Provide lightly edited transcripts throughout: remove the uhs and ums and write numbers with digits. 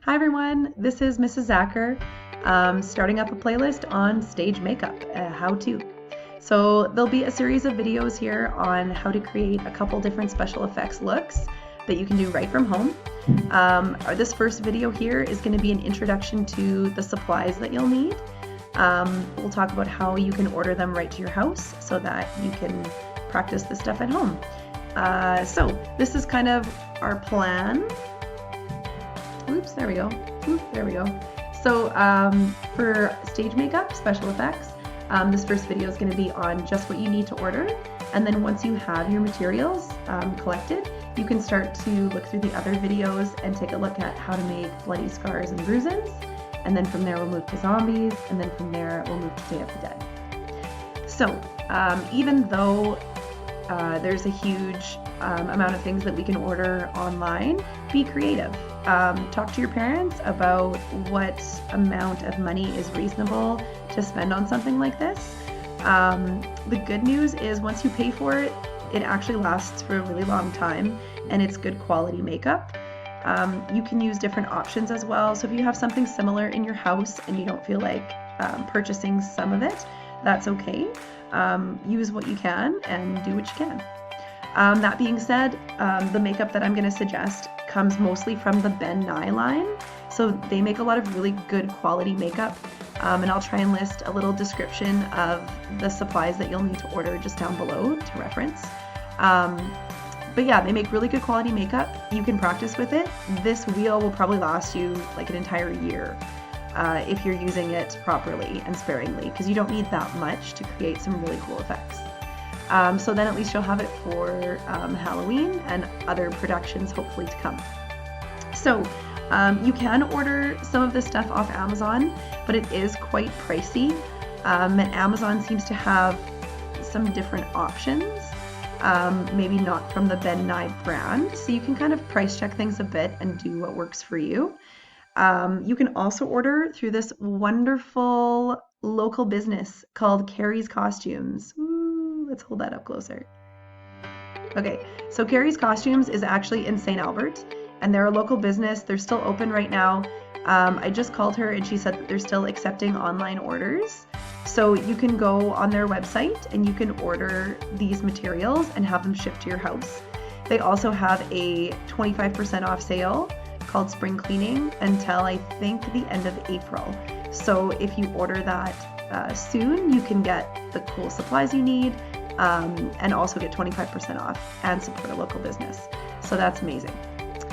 Hi everyone, this is Mrs. Zacher, starting up a playlist on stage makeup, how-to. So there'll be a series of videos here on how to create a couple different special effects looks that you can do right from home. This first video here is going to be an introduction to the supplies that you'll need. We'll talk about how you can order them right to your house so that you can practice this stuff at home. So this is kind of our plan. Oops, there we go. There we go. So for stage makeup, special effects, this first video is going to be on just what you need to order. And then once you have your materials collected, you can start to look through the other videos and take a look at how to make bloody scars and bruises. And then from there we'll move to zombies, and then from there we'll move to Day of the Dead. So even though there's a huge amount of things that we can order online, be creative. Talk to your parents about what amount of money is reasonable to spend on something like this. The good news is once you pay for it, it actually lasts for a really long time and it's good quality makeup. You can use different options as well. So if you have something similar in your house and you don't feel like purchasing some of it, that's okay. Use what you can and do what you can. That being said, the makeup that I'm going to suggest comes mostly from the Nye line. So they make a lot of really good quality makeup, and I'll try and list a little description of the supplies that you'll need to order just down below to reference. But yeah, they make really good quality makeup. You can practice with it. This wheel will probably last you like an entire year if you're using it properly and sparingly, because you don't need that much to create some really cool effects. So then at least you'll have it for Halloween and other productions hopefully to come. So you can order some of this stuff off Amazon, but it is quite pricey. And Amazon seems to have some different options, maybe not from the Nye brand. So you can kind of price check things a bit and do what works for you. You can also order through this wonderful local business called Carrie's Costumes. Let's hold that up closer. Okay, so Carrie's Costumes is actually in St. Albert, and they're a local business. They're still open right now. I just called her and she said that they're still accepting online orders. So you can go on their website and you can order these materials and have them shipped to your house. They also have a 25% off sale called Spring Cleaning until I think the end of April. So if you order that soon, you can get the cool supplies you need and also get 25% off and support a local business. So that's amazing.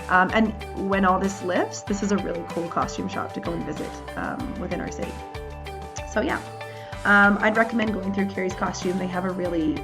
And when all this lifts, this is a really cool costume shop to go and visit within our city. So yeah, I'd recommend going through Carrie's Costume. They have a really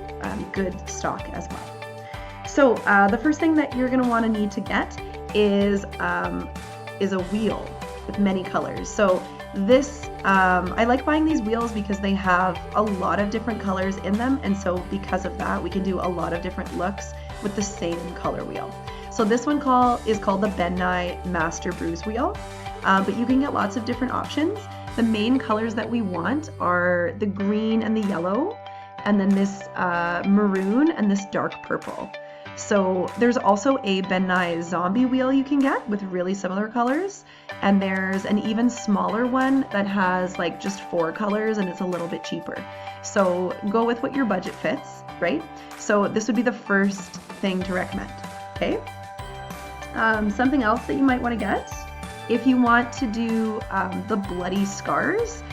good stock as well. So the first thing that you're going to want to need to get is a wheel with many colors. So this, I like buying these wheels because they have a lot of different colors in them, and so because of that we can do a lot of different looks with the same color wheel. So this one is called the Nye Master Bruise wheel, but you can get lots of different options. The main colors that we want are the green and the yellow, and then this maroon and this dark purple. So there's also a Nye zombie wheel you can get with really similar colors, and there's an even smaller one that has like just 4 colors and it's a little bit cheaper. So go with what your budget fits, right? So this would be the first thing to recommend, okay? Something else that you might want to get, if you want to do the bloody scars,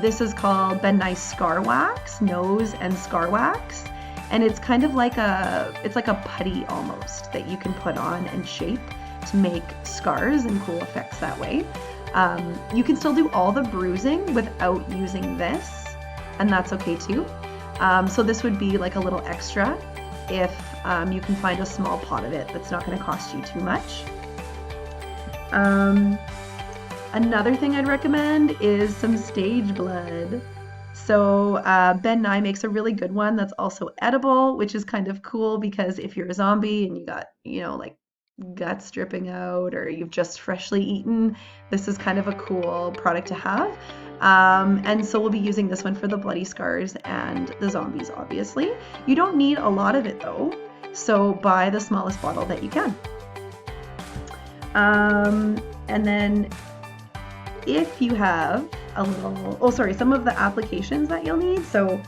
this is called Nye Scar Wax, Nose and Scar Wax. And it's kind of like it's like a putty almost that you can put on and shape to make scars and cool effects that way. You can still do all the bruising without using this, and that's okay too. So this would be like a little extra if you can find a small pot of it that's not going to cost you too much. Another thing I'd recommend is some stage blood. So Nye makes a really good one that's also edible, which is kind of cool because if you're a zombie and you got, like guts dripping out or you've just freshly eaten, this is kind of a cool product to have. And so we'll be using this one for the bloody scars and the zombies, obviously. You don't need a lot of it though, so buy the smallest bottle that you can. And then if you have a little, some of the applications that you'll need. So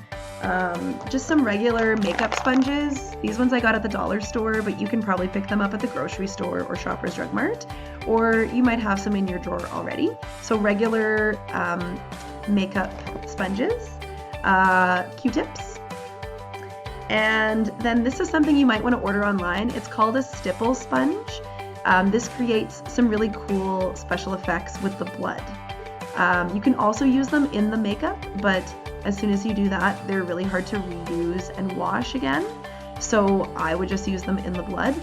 just some regular makeup sponges. These ones I got at the dollar store, but you can probably pick them up at the grocery store or Shoppers Drug Mart, or you might have some in your drawer already. So regular makeup sponges, Q-tips, and then this is something you might want to order online. It's called a Stiple sponge. This creates some really cool special effects with the blood. You can also use them in the makeup, but as soon as you do that, they're really hard to reuse and wash again. So I would just use them in the blood.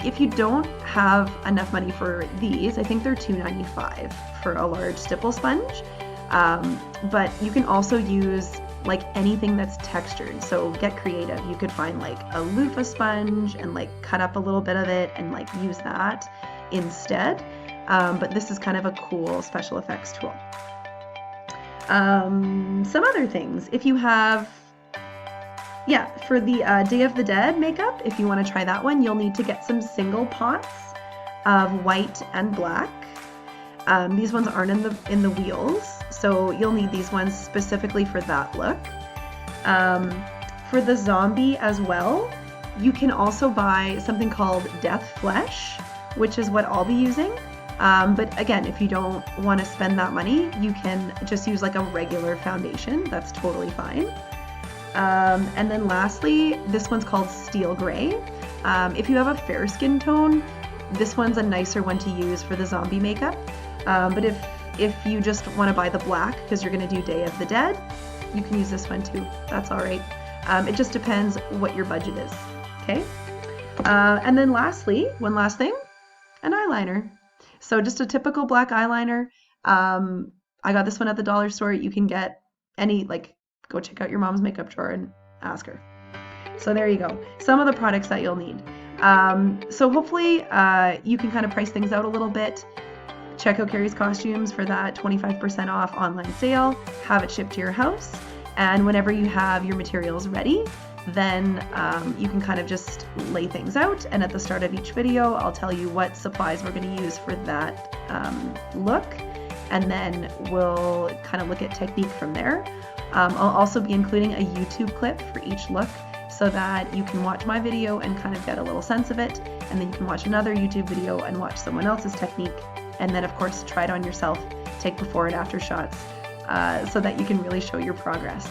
If you don't have enough money for these, I think they're $2.95 for a large stipple sponge. But you can also use like anything that's textured. So get creative. You could find like a loofah sponge and like cut up a little bit of it and like use that instead. But this is kind of a cool special effects tool. Some other things, if you have, for the Day of the Dead makeup, if you want to try that one, you'll need to get some single pots of white and black. These ones aren't in the wheels, so you'll need these ones specifically for that look. For the zombie as well, you can also buy something called Death Flesh, which is what I'll be using. But again, if you don't want to spend that money, you can just use like a regular foundation. That's totally fine. And then lastly, this one's called Steel Gray. If you have a fair skin tone, this one's a nicer one to use for the zombie makeup. But if you just want to buy the black because you're going to do Day of the Dead, you can use this one too. That's all right. It just depends what your budget is. Okay. And then lastly, one last thing, an eyeliner. So just a typical black eyeliner. I got this one at the dollar store. You can get any, like, go check out your mom's makeup drawer and ask her. So there you go. Some of the products that you'll need. So hopefully you can kind of price things out a little bit. Check out Carrie's Costumes for that 25% off online sale. Have it shipped to your house. And whenever you have your materials ready, then you can kind of just lay things out, and at the start of each video I'll tell you what supplies we're going to use for that look, and then we'll kind of look at technique from there. I'll also be including a YouTube clip for each look so that you can watch my video and kind of get a little sense of it, and then you can watch another YouTube video and watch someone else's technique, and then of course try it on yourself, take before and after shots so that you can really show your progress.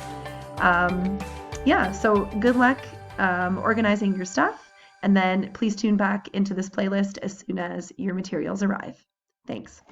So good luck organizing your stuff, and then please tune back into this playlist as soon as your materials arrive. Thanks.